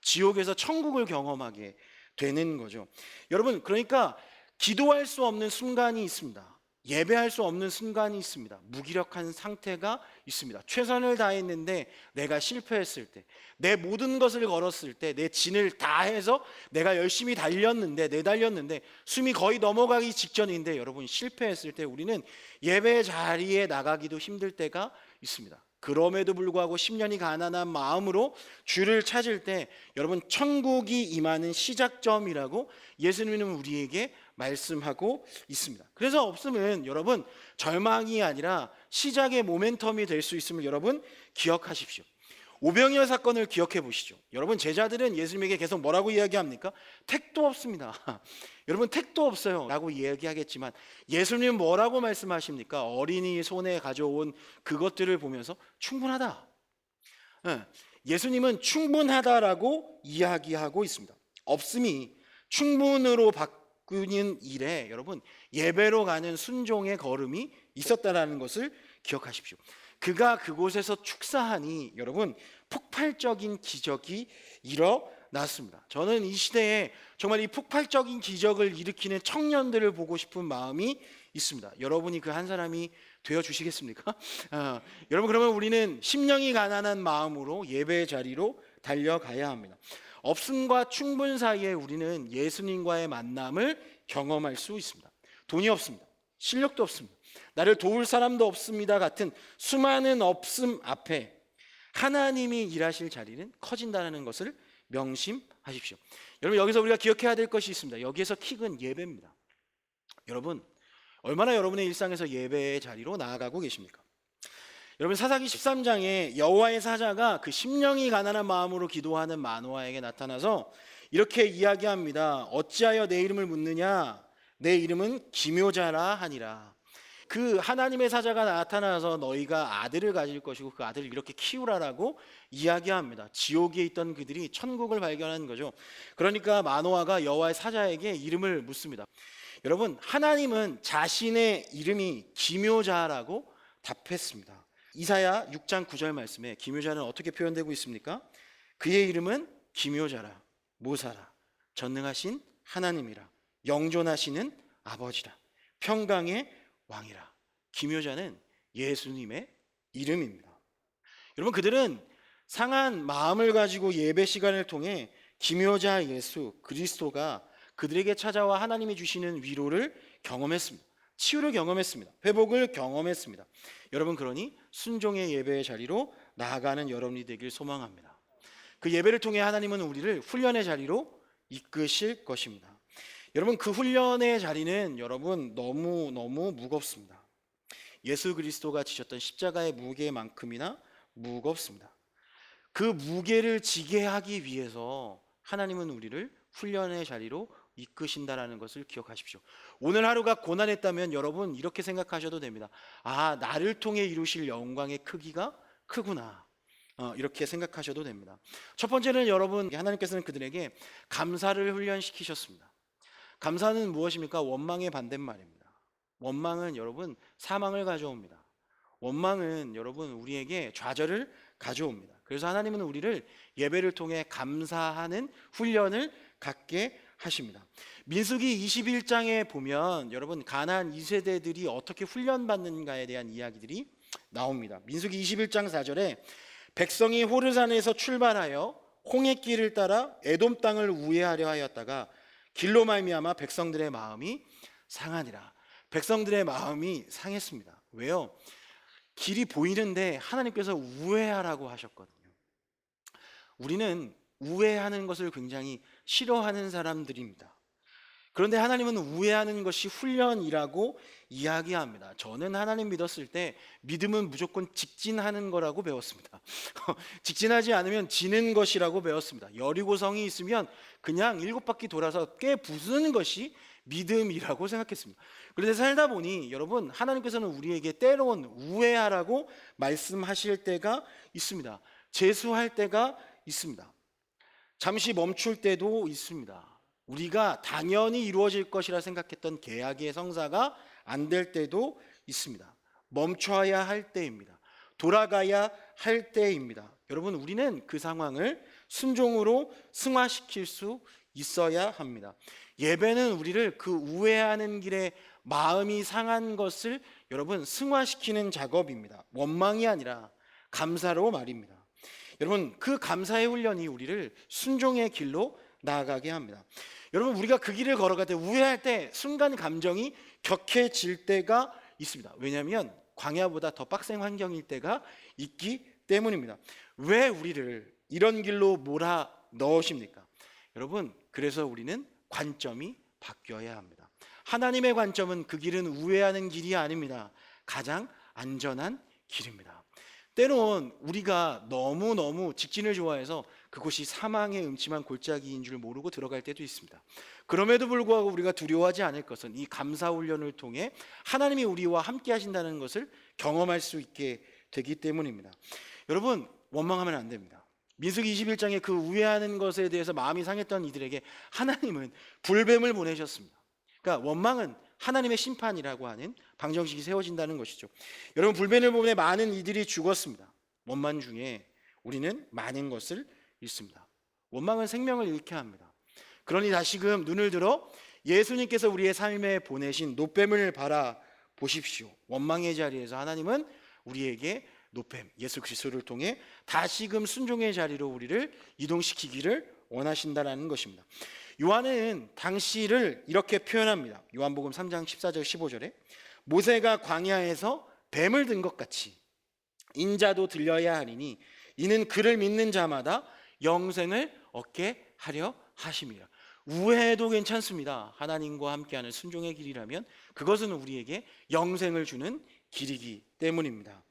지옥에서 천국을 경험하게 되는 거죠. 여러분, 그러니까 기도할 수 없는 순간이 있습니다. 예배할 수 없는 순간이 있습니다. 무기력한 상태가 있습니다. 최선을 다했는데 내가 실패했을 때, 내 모든 것을 걸었을 때, 내 진을 다해서 내가 열심히 내달렸는데 숨이 거의 넘어가기 직전인데 여러분, 실패했을 때 우리는 예배 자리에 나가기도 힘들 때가 있습니다. 그럼에도 불구하고 10년이 가난한 마음으로 주를 찾을 때 여러분 천국이 임하는 시작점이라고 예수님은 우리에게 말씀하고 있습니다. 그래서 없으면 여러분 절망이 아니라 시작의 모멘텀이 될 수 있음을 여러분 기억하십시오. 오병이어 사건을 기억해 보시죠. 여러분 제자들은 예수님에게 계속 뭐라고 이야기합니까? 택도 없습니다. 여러분 택도 없어요 라고 이야기하겠지만 예수님은 뭐라고 말씀하십니까? 어린이 손에 가져온 그것들을 보면서 충분하다. 예수님은 충분하다라고 이야기하고 있습니다. 없음이 충분으로 바꾸는 일에 여러분 예배로 가는 순종의 걸음이 있었다라는 것을 기억하십시오. 그가 그곳에서 축사하니 여러분 폭발적인 기적이 일어났습니다. 저는 이 시대에 정말 이 폭발적인 기적을 일으키는 청년들을 보고 싶은 마음이 있습니다. 여러분이 그 한 사람이 되어 주시겠습니까? 여러분 그러면 우리는 심령이 가난한 마음으로 예배의 자리로 달려가야 합니다. 없음과 충분 사이에 우리는 예수님과의 만남을 경험할 수 있습니다. 돈이 없습니다. 실력도 없습니다. 나를 도울 사람도 없습니다 같은 수많은 없음 앞에 하나님이 일하실 자리는 커진다는 것을 명심하십시오. 여러분 여기서 우리가 기억해야 될 것이 있습니다. 여기에서 킥은 예배입니다. 여러분 얼마나 여러분의 일상에서 예배의 자리로 나아가고 계십니까? 여러분 사사기 13장에 여호와의 사자가 그 심령이 가난한 마음으로 기도하는 마노아에게 나타나서 이렇게 이야기합니다. 어찌하여 내 이름을 묻느냐? 내 이름은 기묘자라 하니라. 그 하나님의 사자가 나타나서 너희가 아들을 가질 것이고 그 아들을 이렇게 키우라라고 이야기합니다. 지옥에 있던 그들이 천국을 발견한 거죠. 그러니까 마노아가 여호와의 사자에게 이름을 묻습니다. 여러분 하나님은 자신의 이름이 기묘자라고 답했습니다. 이사야 6장 9절 말씀에 기묘자는 어떻게 표현되고 있습니까? 그의 이름은 기묘자라, 모사라, 전능하신 하나님이라, 영존하시는 아버지라, 평강의 왕이라. 기묘자는 예수님의 이름입니다. 여러분 그들은 상한 마음을 가지고 예배 시간을 통해 기묘자 예수 그리스도가 그들에게 찾아와 하나님이 주시는 위로를 경험했습니다. 치유를 경험했습니다. 회복을 경험했습니다. 여러분 그러니 순종의 예배의 자리로 나아가는 여러분이 되길 소망합니다. 그 예배를 통해 하나님은 우리를 훈련의 자리로 이끄실 것입니다. 여러분 그 훈련의 자리는 여러분 너무 무겁습니다. 예수 그리스도가 지셨던 십자가의 무게만큼이나 무겁습니다. 그 무게를 지게 하기 위해서 하나님은 우리를 훈련의 자리로 이끄신다라는 것을 기억하십시오. 오늘 하루가 고난했다면 여러분 이렇게 생각하셔도 됩니다. 아, 나를 통해 이루실 영광의 크기가 크구나. 이렇게 생각하셔도 됩니다. 첫 번째는 여러분 하나님께서는 그들에게 감사를 훈련시키셨습니다. 감사는 무엇입니까? 원망의 반대말입니다. 원망은 여러분 사망을 가져옵니다. 원망은 여러분 우리에게 좌절을 가져옵니다. 그래서 하나님은 우리를 예배를 통해 감사하는 훈련을 갖게 하십니다. 민수기 21장에 보면 여러분 가나안 2세대들이 어떻게 훈련받는가에 대한 이야기들이 나옵니다. 민수기 21장 4절에 백성이 호르산에서 출발하여 홍해길을 따라 에돔 땅을 우회하려 하였다가 길로 말미암아 백성들의 마음이 상하니라. 백성들의 마음이 상했습니다. 왜요? 길이 보이는데 하나님께서 우회하라고 하셨거든요. 우리는 우회하는 것을 굉장히 싫어하는 사람들입니다. 그런데 하나님은 우회하는 것이 훈련이라고 이야기합니다. 저는 하나님 믿었을 때 믿음은 무조건 직진하는 거라고 배웠습니다. 직진하지 않으면 지는 것이라고 배웠습니다. 여리고성이 있으면 그냥 7바퀴 돌아서 꽤 부수는 것이 믿음이라고 생각했습니다. 그런데 살다 보니 여러분 하나님께서는 우리에게 때로는 우회하라고 말씀하실 때가 있습니다. 재수할 때가 있습니다. 잠시 멈출 때도 있습니다. 우리가 당연히 이루어질 것이라 생각했던 계약의 성사가 안 될 때도 있습니다. 멈춰야 할 때입니다. 돌아가야 할 때입니다. 여러분 우리는 그 상황을 순종으로 승화시킬 수 있어야 합니다. 예배는 우리를 그 우회하는 길에 마음이 상한 것을 여러분 승화시키는 작업입니다. 원망이 아니라 감사로 말입니다. 여러분 그 감사의 훈련이 우리를 순종의 길로 나아가게 합니다. 여러분 우리가 그 길을 걸어갈 때 우회할 때 순간 감정이 격해질 때가 있습니다. 왜냐하면 광야보다 더 빡센 환경일 때가 있기 때문입니다. 왜 우리를 이런 길로 몰아 넣으십니까? 여러분, 그래서 우리는 관점이 바뀌어야 합니다. 하나님의 관점은 그 길은 우회하는 길이 아닙니다. 가장 안전한 길입니다. 때론 우리가 너무너무 직진을 좋아해서 그곳이 사망의 음침한 골짜기인 줄 모르고 들어갈 때도 있습니다. 그럼에도 불구하고 우리가 두려워하지 않을 것은 이 감사 훈련을 통해 하나님이 우리와 함께 하신다는 것을 경험할 수 있게 되기 때문입니다. 여러분, 원망하면 안 됩니다. 민수기 21장에 그 우회하는 것에 대해서 마음이 상했던 이들에게 하나님은 불뱀을 보내셨습니다. 그러니까 원망은 하나님의 심판이라고 하는 방정식이 세워진다는 것이죠. 여러분, 불뱀을 보내 많은 이들이 죽었습니다. 원망 중에 우리는 많은 것을 잃습니다. 원망은 생명을 잃게 합니다. 그러니 다시금 눈을 들어 예수님께서 우리의 삶에 보내신 노뱀을 바라보십시오. 원망의 자리에서 하나님은 우리에게 노뱀, 예수 그리스도를 통해 다시금 순종의 자리로 우리를 이동시키기를 원하신다는 것입니다. 요한은 당시를 이렇게 표현합니다. 요한복음 3장 14절 15절에 모세가 광야에서 뱀을 든 것 같이 인자도 들려야 하리니 이는 그를 믿는 자마다 영생을 얻게 하려 하심이라. 우회도 괜찮습니다. 하나님과 함께하는 순종의 길이라면 그것은 우리에게 영생을 주는 길이기 때문입니다.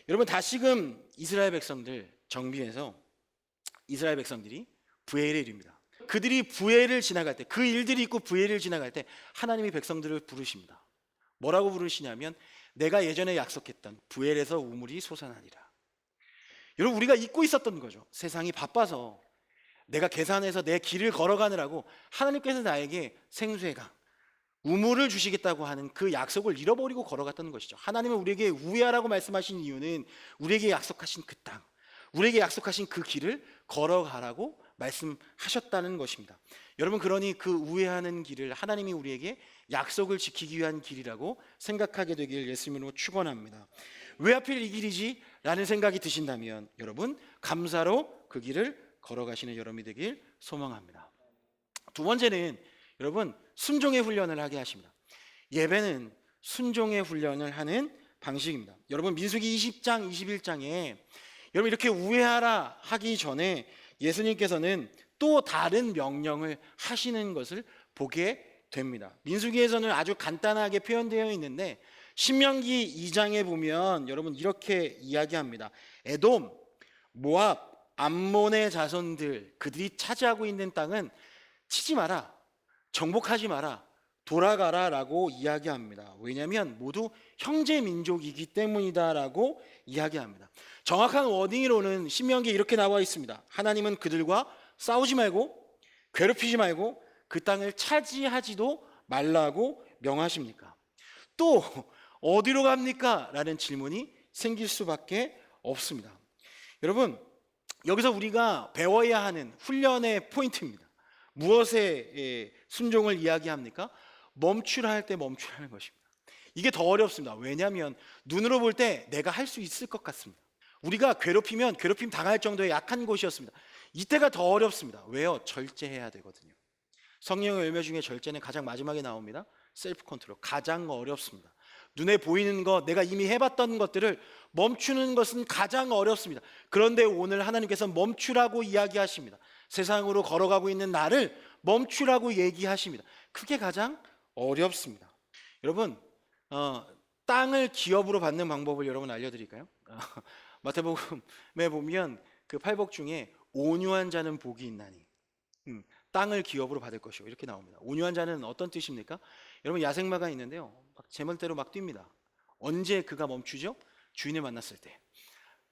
여러분, 다시금 이스라엘 백성들 정비해서 이스라엘 백성들이 부엘에 이릅니다. 그들이 부엘을 지나갈 때, 그 일들이 있고 부엘을 지나갈 때 하나님이 백성들을 부르십니다. 뭐라고 부르시냐면 내가 예전에 약속했던 부엘에서 우물이 솟아나리라. 여러분, 우리가 잊고 있었던 거죠. 세상이 바빠서 내가 계산해서 내 길을 걸어가느라고 하나님께서 나에게 생수의 강, 우물을 주시겠다고 하는 그 약속을 잃어버리고 걸어갔다는 것이죠. 하나님은 우리에게 우회하라고 말씀하신 이유는 우리에게 약속하신 그 땅, 우리에게 약속하신 그 길을 걸어가라고 말씀하셨다는 것입니다. 여러분, 그러니 그 우회하는 길을 하나님이 우리에게 약속을 지키기 위한 길이라고 생각하게 되길 예수님으로 축원합니다. 왜 하필 이 길이지? 라는 생각이 드신다면 여러분, 감사로 그 길을 걸어가시는 여러분이 되길 소망합니다. 두 번째는 여러분, 순종의 훈련을 하게 하십니다. 예배는 순종의 훈련을 하는 방식입니다. 여러분, 민수기 20장 21장에 여러분 이렇게 우회하라 하기 전에 예수님께서는 또 다른 명령을 하시는 것을 보게 됩니다. 민수기에서는 아주 간단하게 표현되어 있는데 신명기 2장에 보면 여러분 이렇게 이야기합니다. 에돔, 모압, 암몬의 자손들 그들이 차지하고 있는 땅은 치지 마라, 정복하지 마라, 돌아가라 라고 이야기합니다. 왜냐하면 모두 형제 민족이기 때문이다라고 이야기합니다. 정확한 워딩으로는 신명기에 이렇게 나와 있습니다. 하나님은 그들과 싸우지 말고 괴롭히지 말고 그 땅을 차지하지도 말라고 명하십니까? 또 어디로 갑니까? 라는 질문이 생길 수밖에 없습니다. 여러분, 여기서 우리가 배워야 하는 훈련의 포인트입니다. 무엇에 순종을 이야기합니까? 멈추라 할 때 멈추라는 것입니다. 이게 더 어렵습니다. 왜냐하면 눈으로 볼 때 내가 할 수 있을 것 같습니다. 우리가 괴롭히면 괴롭힘 당할 정도의 약한 곳이었습니다. 이때가 더 어렵습니다. 왜요? 절제해야 되거든요. 성령의 열매 중에 절제는 가장 마지막에 나옵니다. 셀프 컨트롤, 가장 어렵습니다. 눈에 보이는 것, 내가 이미 해봤던 것들을 멈추는 것은 가장 어렵습니다. 그런데 오늘 하나님께서 멈추라고 이야기하십니다. 세상으로 걸어가고 있는 나를 멈추라고 얘기하십니다. 그게 가장 어렵습니다. 여러분, 땅을 기업으로 받는 방법을 여러분 알려드릴까요? 마태복음에 보면 그 팔복 중에 온유한 자는 복이 있나니 땅을 기업으로 받을 것이고 이렇게 나옵니다. 온유한 자는 어떤 뜻입니까? 여러분, 야생마가 있는데요, 제멋대로 막 뜁니다. 언제 그가 멈추죠? 주인을 만났을 때.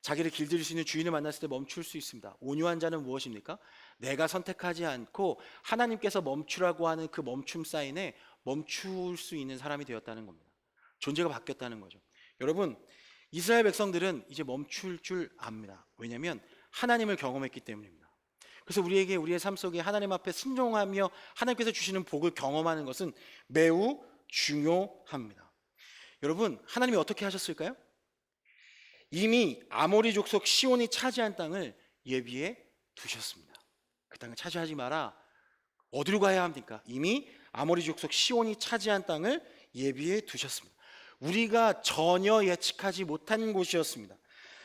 자기를 길들일 수 있는 주인을 만났을 때 멈출 수 있습니다. 온유한 자는 무엇입니까? 내가 선택하지 않고 하나님께서 멈추라고 하는 그 멈춤 사인에 멈출 수 있는 사람이 되었다는 겁니다. 존재가 바뀌었다는 거죠. 여러분, 이스라엘 백성들은 이제 멈출 줄 압니다. 왜냐하면 하나님을 경험했기 때문입니다. 그래서 우리에게 우리의 삶 속에 하나님 앞에 순종하며 하나님께서 주시는 복을 경험하는 것은 매우 중요합니다. 여러분, 하나님이 어떻게 하셨을까요? 이미 아모리 족속 시온이 차지한 땅을 예비해 두셨습니다. 그 땅을 차지하지 마라. 어디로 가야 합니까? 이미 아모리 족속 시온이 차지한 땅을 예비해 두셨습니다. 우리가 전혀 예측하지 못한 곳이었습니다.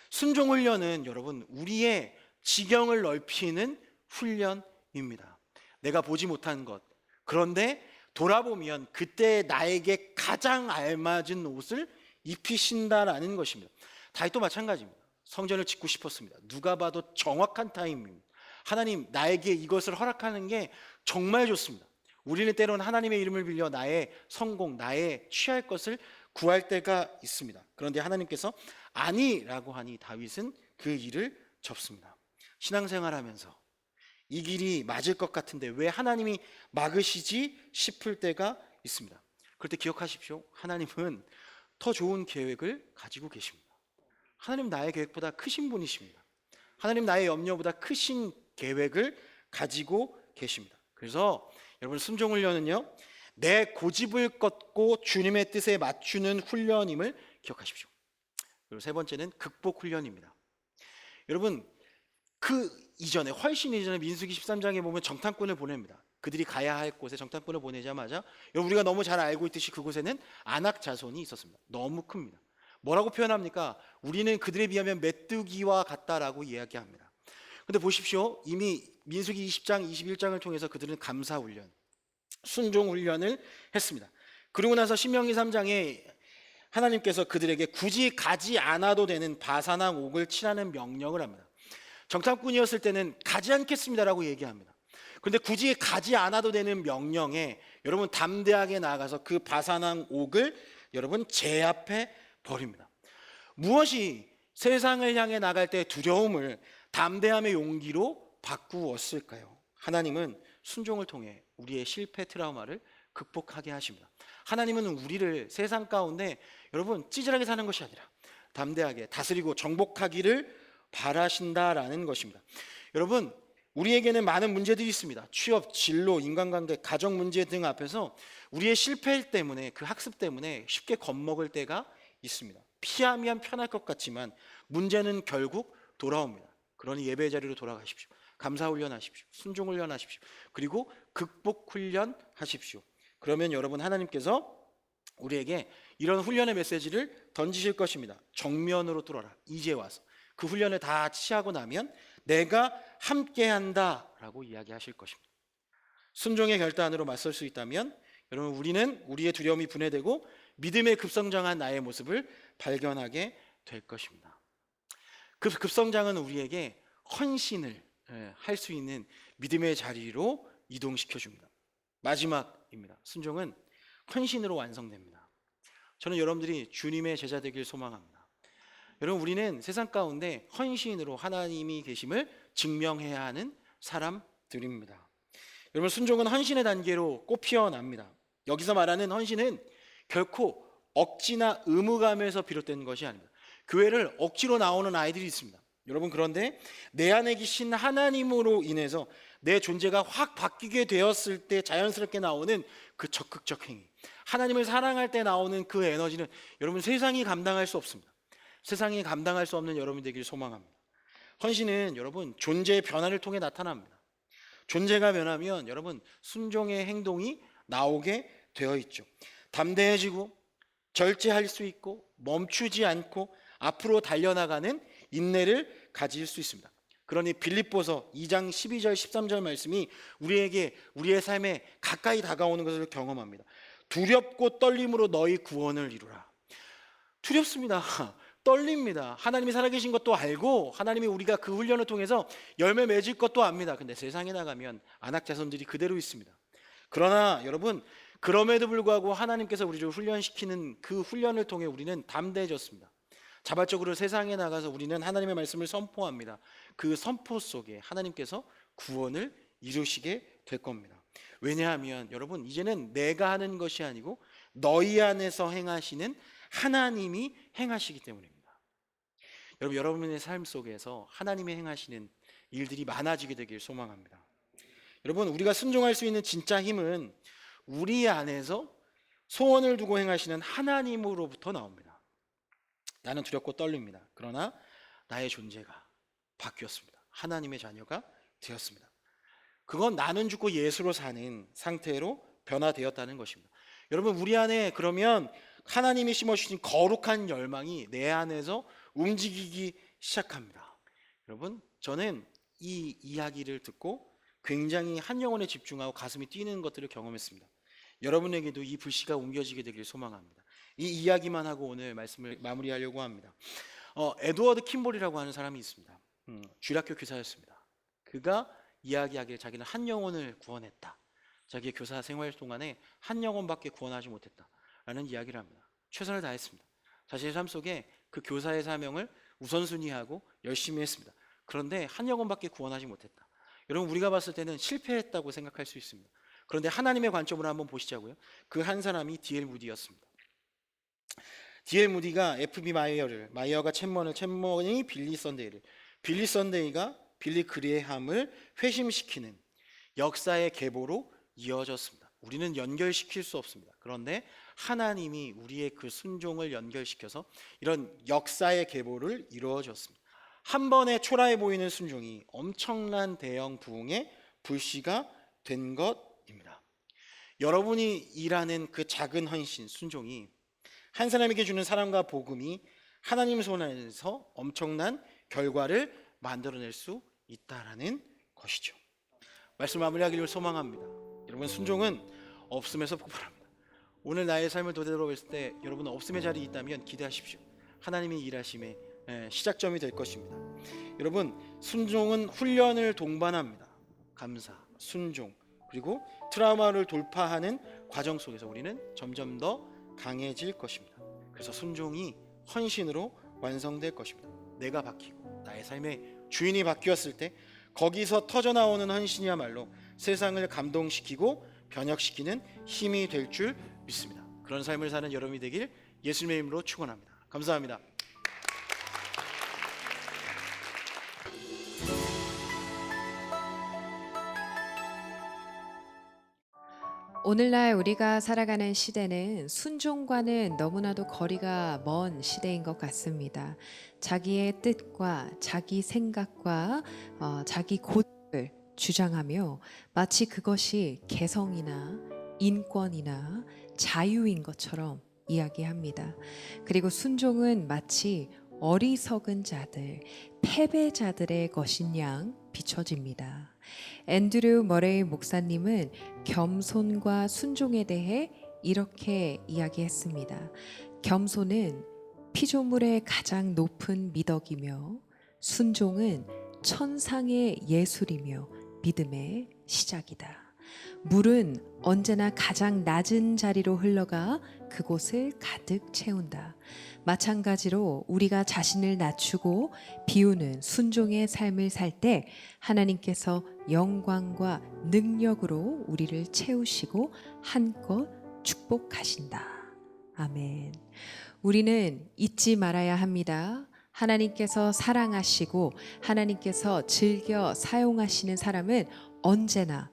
순종 훈련은 여러분 우리의 지경을 넓히는 훈련입니다. 내가 보지 못한 것, 그런데 돌아보면 그때 나에게 가장 알맞은 옷을 입히신다라는 것입니다. 다윗도 마찬가지입니다. 성전을 짓고 싶었습니다. 누가 봐도 정확한 타이밍입니다. 하나님, 나에게 이것을 허락하는 게 정말 좋습니다. 우리는 때로는 하나님의 이름을 빌려 나의 성공, 나의 취할 것을 구할 때가 있습니다. 그런데 하나님께서 아니라고 하니 다윗은 그 일을 접습니다. 신앙생활하면서 이 길이 맞을 것 같은데 왜 하나님이 막으시지 싶을 때가 있습니다. 그럴 때 기억하십시오. 하나님은 더 좋은 계획을 가지고 계십니다. 하나님 나의 계획보다 크신 분이십니다. 하나님 나의 염려보다 크신 계획을 가지고 계십니다. 그래서 여러분 순종 훈련은요, 내 고집을 꺾고 주님의 뜻에 맞추는 훈련임을 기억하십시오. 그리고 세 번째는 극복 훈련입니다. 여러분 그 이전에 훨씬 이전에 민수기 13장에 보면 정탐꾼을 보냅니다. 그들이 가야 할 곳에 정탐꾼을 보내자마자 여러분 우리가 너무 잘 알고 있듯이 그곳에는 안악 자손이 있었습니다. 너무 큽니다. 뭐라고 표현합니까? 우리는 그들에 비하면 메뚜기와 같다라고 이야기합니다. 근데 보십시오. 이미 민수기 20장, 21장을 통해서 그들은 감사 훈련, 순종 훈련을 했습니다. 그리고 나서 신명기 3장에 하나님께서 그들에게 굳이 가지 않아도 되는 바산왕 옥을 치라는 명령을 합니다. 정탐꾼이었을 때는 가지 않겠습니다라고 얘기합니다. 그런데 굳이 가지 않아도 되는 명령에 여러분 담대하게 나아가서 그 바산왕 옥을 여러분 제압해 버립니다. 무엇이 세상을 향해 나갈 때 두려움을 담대함의 용기로 바꾸었을까요? 하나님은 순종을 통해 우리의 실패 트라우마를 극복하게 하십니다. 하나님은 우리를 세상 가운데 여러분 찌질하게 사는 것이 아니라 담대하게 다스리고 정복하기를 바라신다라는 것입니다. 여러분 우리에게는 많은 문제들이 있습니다. 취업, 진로, 인간관계, 가정 문제 등 앞에서 우리의 실패 때문에 그 학습 때문에 쉽게 겁먹을 때가 있습니다. 피하면 편할 것 같지만 문제는 결국 돌아옵니다. 그러니 예배 자리로 돌아가십시오. 감사 훈련하십시오. 순종 훈련하십시오. 그리고 극복 훈련하십시오. 그러면 여러분 하나님께서 우리에게 이런 훈련의 메시지를 던지실 것입니다. 정면으로 뚫어라. 이제 와서 그 훈련을 다 치하고 나면 내가 함께한다 라고 이야기하실 것입니다. 순종의 결단으로 맞설 수 있다면 여러분 우리는 우리의 두려움이 분해되고 믿음의 급성장한 나의 모습을 발견하게 될 것입니다. 그 급성장은 우리에게 헌신을 할 수 있는 믿음의 자리로 이동시켜 줍니다. 마지막입니다. 순종은 헌신으로 완성됩니다. 저는 여러분들이 주님의 제자 되길 소망합니다. 여러분 우리는 세상 가운데 헌신으로 하나님이 계심을 증명해야 하는 사람들입니다. 여러분 순종은 헌신의 단계로 꽃피어납니다. 여기서 말하는 헌신은 결코 억지나 의무감에서 비롯된 것이 아닙니다. 교회를 억지로 나오는 아이들이 있습니다. 여러분 그런데 내 안에 계신 하나님으로 인해서 내 존재가 확 바뀌게 되었을 때 자연스럽게 나오는 그 적극적 행위, 하나님을 사랑할 때 나오는 그 에너지는 여러분 세상이 감당할 수 없습니다. 세상이 감당할 수 없는 여러분 되길 소망합니다. 헌신은 여러분 존재의 변화를 통해 나타납니다. 존재가 변하면 여러분 순종의 행동이 나오게 되어 있죠. 담대해지고 절제할 수 있고 멈추지 않고 앞으로 달려나가는 인내를 가질 수 있습니다. 그러니 빌립보서 2장 12절 13절 말씀이 우리에게 우리의 삶에 가까이 다가오는 것을 경험합니다. 두렵고 떨림으로 너희 구원을 이루라. 두렵습니다. 떨립니다. 하나님이 살아계신 것도 알고 하나님이 우리가 그 훈련을 통해서 열매 맺을 것도 압니다. 근데 세상에 나가면 안악 자손들이 그대로 있습니다. 그러나 여러분 그럼에도 불구하고 하나님께서 우리를 훈련시키는 그 훈련을 통해 우리는 담대해졌습니다. 자발적으로 세상에 나가서 우리는 하나님의 말씀을 선포합니다. 그 선포 속에 하나님께서 구원을 이루시게 될 겁니다. 왜냐하면 여러분 이제는 내가 하는 것이 아니고 너희 안에서 행하시는 하나님이 행하시기 때문입니다. 여러분 여러분의 삶 속에서 하나님이 행하시는 일들이 많아지게 되길 소망합니다. 여러분 우리가 순종할 수 있는 진짜 힘은 우리 안에서 소원을 두고 행하시는 하나님으로부터 나옵니다. 나는 두렵고 떨립니다. 그러나 나의 존재가 바뀌었습니다. 하나님의 자녀가 되었습니다. 그건 나는 죽고 예수로 사는 상태로 변화되었다는 것입니다. 여러분 우리 안에 그러면 하나님이 심어주신 거룩한 열망이 내 안에서 움직이기 시작합니다. 여러분, 저는 이 이야기를 듣고 굉장히 한 영혼에 집중하고 가슴이 뛰는 것들을 경험했습니다. 여러분에게도 이 불씨가 옮겨지게 되길 소망합니다. 이 이야기만 하고 오늘 말씀을 마무리하려고 합니다. 에드워드 킴볼이라고 하는 사람이 있습니다. 주일학교 교사였습니다. 그가 이야기하기를 자기는 한 영혼을 구원했다. 자기의 교사 생활 동안에 한 영혼밖에 구원하지 못했다 라는 이야기를 합니다. 최선을 다했습니다. 자신의 삶 속에 그 교사의 사명을 우선순위하고 열심히 했습니다. 그런데 한 영혼밖에 구원하지 못했다. 여러분, 우리가 봤을 때는 실패했다고 생각할 수 있습니다. 그런데 하나님의 관점으로 한번 보시자고요. 그 한 사람이 D.L. 무디였습니다. D.L. 무디가 F.B. 마이어가 챗먼이 빌리 선데이가 빌리 그레이함을 회심시키는 역사의 계보로 이어졌습니다. 우리는 연결시킬 수 없습니다. 그런데 하나님이 우리의 그 순종을 연결시켜서 이런 역사의 계보를 이루어졌습니다. 한 번에 초라해 보이는 순종이 엄청난 대형 부흥의 불씨가 된 것입니다. 여러분이 일하는 그 작은 헌신, 순종이 한 사람에게 주는 사랑과 복음이 하나님 손 안에서 엄청난 결과를 만들어낼 수 있다라는 것이죠. 말씀 마무리하기를 소망합니다. 여러분, 순종은 없음에서 폭발합니다. 오늘 나의 삶을 되돌아봤을 때 여러분 없음의 자리에 있다면 기대하십시오. 하나님의 일하심의 시작점이 될 것입니다. 여러분, 순종은 훈련을 동반합니다. 감사, 순종, 그리고 트라우마를 돌파하는 과정 속에서 우리는 점점 더 강해질 것입니다. 그래서 순종이 헌신으로 완성될 것입니다. 내가 바뀌고 나의 삶의 주인이 바뀌었을 때 거기서 터져나오는 헌신이야말로 세상을 감동시키고 변혁시키는 힘이 될 줄 믿습니다. 그런 삶을 사는 여러분이 되길 예수님의 이름으로 축원합니다. 감사합니다. 오늘날 우리가 살아가는 시대는 순종과는 너무나도 거리가 먼 시대인 것 같습니다. 자기의 뜻과 자기 생각과 자기 고집을 주장하며 마치 그것이 개성이나 인권이나 자유인 것처럼 이야기합니다. 그리고 순종은 마치 어리석은 자들, 패배자들의 것인 양 비춰집니다. 앤드류 머레이 목사님은 겸손과 순종에 대해 이렇게 이야기했습니다. 겸손은 피조물의 가장 높은 미덕이며 순종은 천상의 예술이며 믿음의 시작이다. 물은 언제나 가장 낮은 자리로 흘러가 그곳을 가득 채운다. 마찬가지로 우리가 자신을 낮추고 비우는 순종의 삶을 살 때 하나님께서 영광과 능력으로 우리를 채우시고 한껏 축복하신다. 아멘. 우리는 잊지 말아야 합니다. 하나님께서 사랑하시고 하나님께서 즐겨 사용하시는 사람은 언제나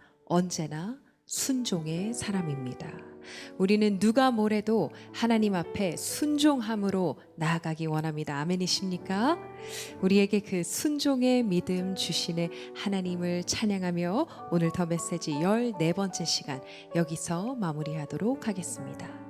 순종의 사람입니다. 우리는 누가 뭐래도 하나님 앞에 순종함으로 나아가기 원합니다. 아멘이십니까? 우리에게 그 순종의 믿음 주시는 하나님을 찬양하며 오늘 더 메시지 14번째 시간 여기서 마무리하도록 하겠습니다.